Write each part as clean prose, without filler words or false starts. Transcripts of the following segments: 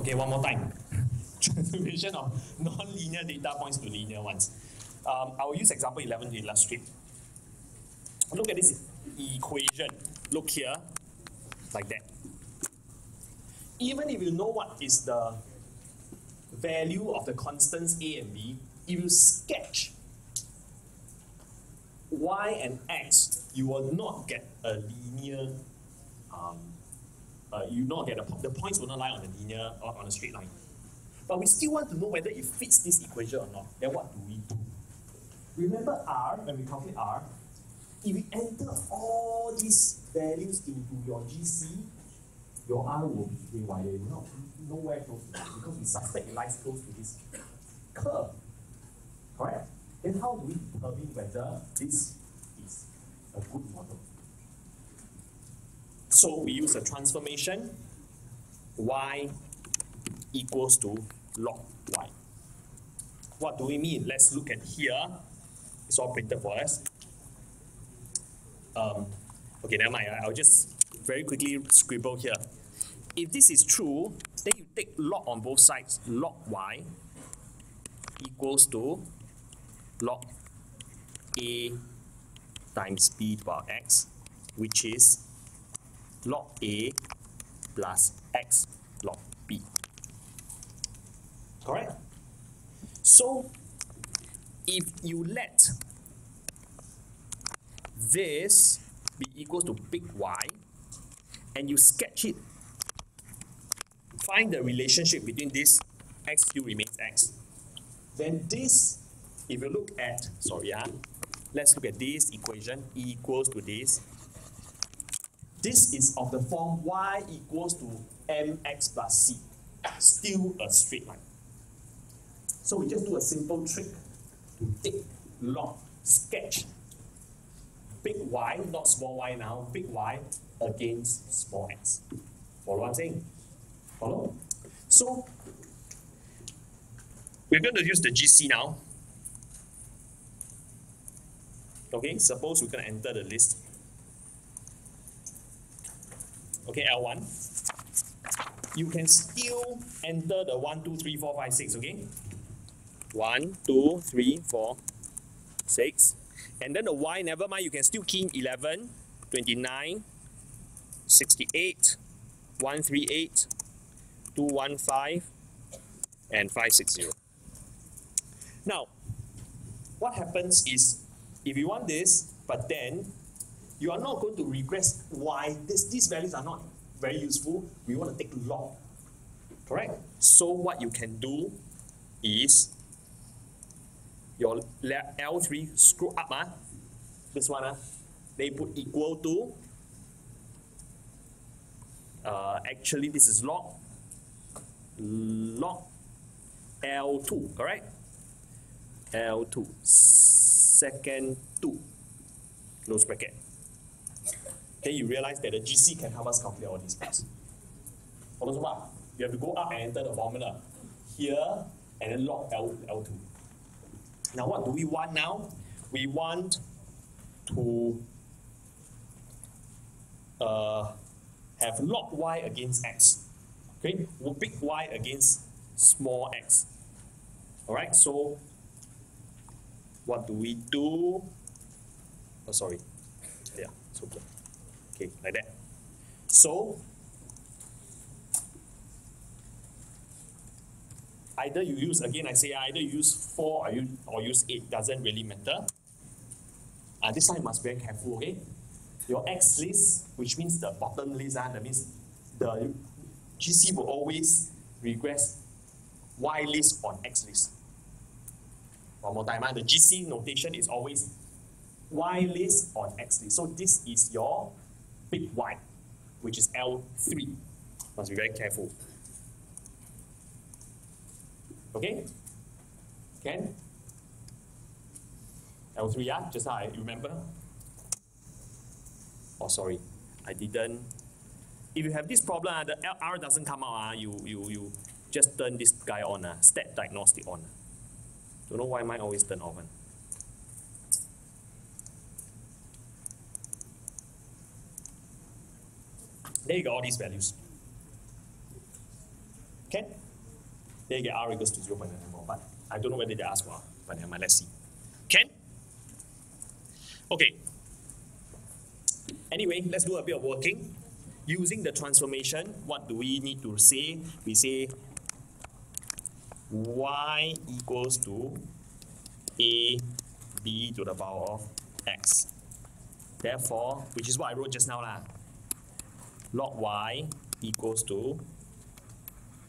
Okay, one more time. Transformation of non-linear data points to linear ones. I will use example 11 to illustrate. Look at this equation. Look here, like that. Even if you know what is the value of the constants A and B, if you sketch y and x, you will not get a linear. You not get the points will not lie on a linear or on a straight line. But we still want to know whether it fits this equation or not. Then what do we do? Remember R, when we calculate R, if we enter all these values into your GC, your R will be haywire. You will not nowhere close to that because we suspect it lies close to this curve. Correct? Then how do we determine whether this is a good model? So we use a transformation y equals to log y. What do we mean? Let's look at here. It's all printed for us. Okay, never mind. I'll just very quickly scribble here. If this is true, then you take log on both sides. Log y equals to log a times b to the power x, which is log a plus x log b. Correct? So, if you let this be equals to big Y, and you sketch it, find the relationship between this, x still remains x. Then this, if you look at, let's look at this equation, E equals to this. This is of the form y equals to mx plus c, still a straight line. So we just do a simple trick to take log, sketch big Y, not small y now, big Y against small x. Follow what I'm saying? Follow? So we're going to use the GC now. Okay, suppose we're going to enter the list. Okay, L1. You can still enter the 1, 2, 3, 4, 5, 6, okay? 1, 2, 3, 4, 6. And then the Y, never mind, you can still key in 11, 29, 68, 138, 215, and 560. Now, what happens is, if you want this, but then you are not going to regress Y, these values are not very useful, we want to take log. Correct? So what you can do is your L3 screw up, this one, they put equal to, actually this is log L2, correct? L2, second 2, close bracket. Then you realize that the GC can help us calculate all these parts. You have to go up and enter the formula here and then log L2. Now what do we want now? We want to have log y against x. Okay, big Y against small x. Alright, so what do we do? Oh, sorry. Yeah, so good. Okay, like that. So either you use, again I say, either you use 4 or use 8, doesn't really matter. This time you must be very careful, okay? Your X list, which means the bottom list, that means the GC will always regress Y list on X list. One more time, the GC notation is always Y list on X list. So this is your big Y, which is L3. Must be very careful. Okay? Can? L3, yeah? Just how I remember. Oh, sorry. I didn't. If you have this problem, the R doesn't come out, you just turn this guy on, stat diagnostic on. Don't know why mine always turn off. There you go, all these values. Okay? They get r equals to 0.94, but I don't know whether they ask for, but never mind, let's see. Can? Okay. Anyway, let's do a bit of working. Using the transformation, what do we need to say? We say y equals to a b to the power of x. Therefore, which is what I wrote just now lah. Log y equals to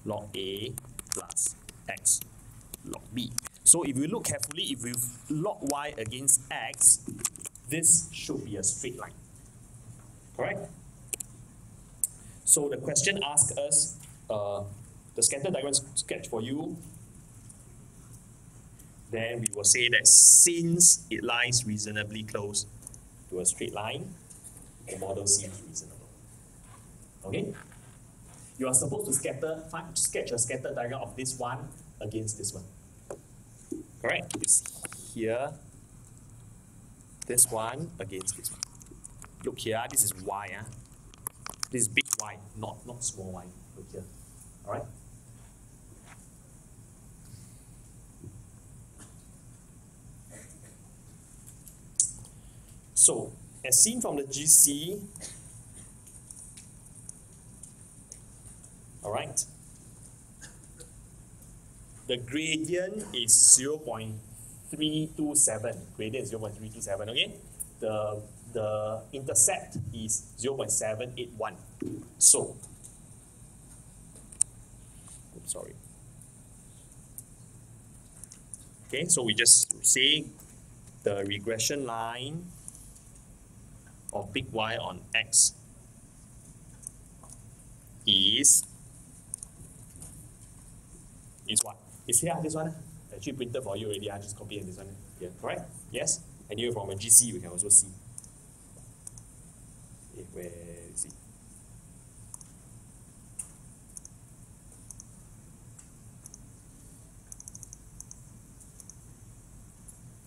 log a plus x log b. So if you look carefully, if we log y against x, this should be a straight line. Correct? So the question asks us, the scatter diagram sketch for you, then we will say that since it lies reasonably close to a straight line, the model seems reasonable. Okay? You are supposed to sketch a scatter diagram of this one against this one. Correct? It's here, this one against this one. Look here, this is y. This is big y, not small y. Look here. Alright? So, as seen from the GC, alright, the gradient is 0.327. Gradient is 0.327, okay? The intercept is 0.781. So, oops, sorry. Okay, so we just say the regression line of big Y on X is what? Is here, this one? Actually printed for you already, I just copy this one. Yeah, correct? Yes? And here from a GC, we can also see. Okay, where is it?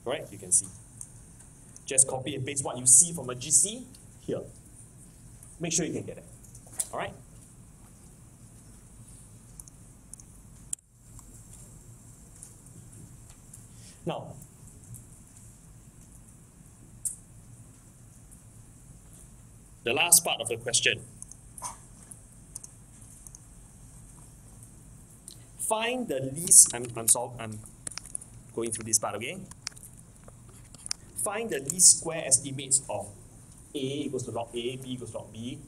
Correct? You can see. Just copy and paste what you see from a GC here. Make sure you can get it. All right? Now, the last part of the question. Find the least, I'm going through this part, okay? Find the least square estimates of A equals to log A, B equals to log B,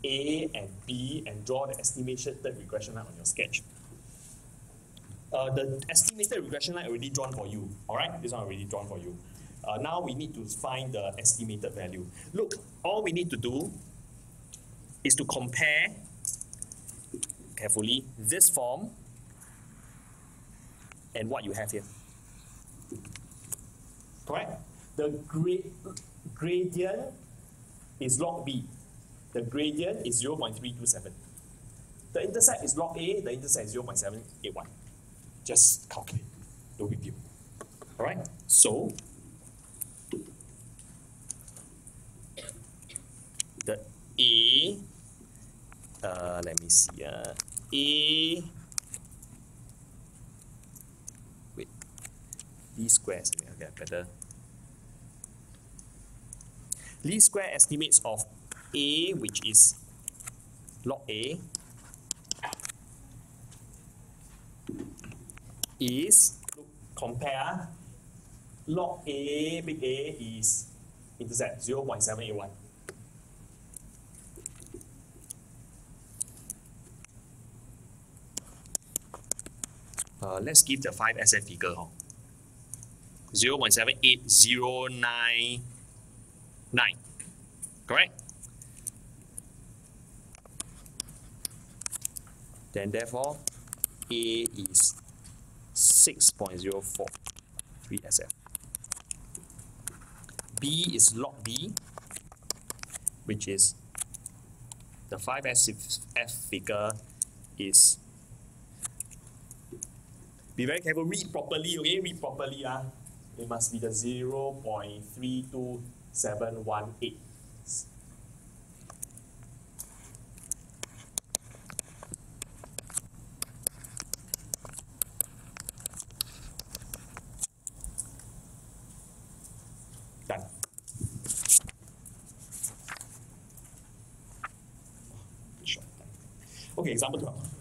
A and B, and draw the estimated regression line on your sketch. The estimated regression line already drawn for you, all right? This one already drawn for you. Now we need to find the estimated value. Look, all we need to do is to compare, carefully, this form and what you have here. Correct? The gradient is log B. The gradient is 0.327. The intercept is log A, the intercept is 0.781. Just calculate, no big deal. All right, so the A, let me see, A, wait, least squares, okay, better. Least square estimates of A, which is log A, is, look, compare log A, big A is intercept 0.781. Let's give the 5SF figure. 0.78099. Correct? Then therefore, A is 6.043 SF. B is log B, which is the 5SF figure is, be very careful, read properly, okay? Read properly. It must be the 0.32718. Done. Short. Okay, example 12.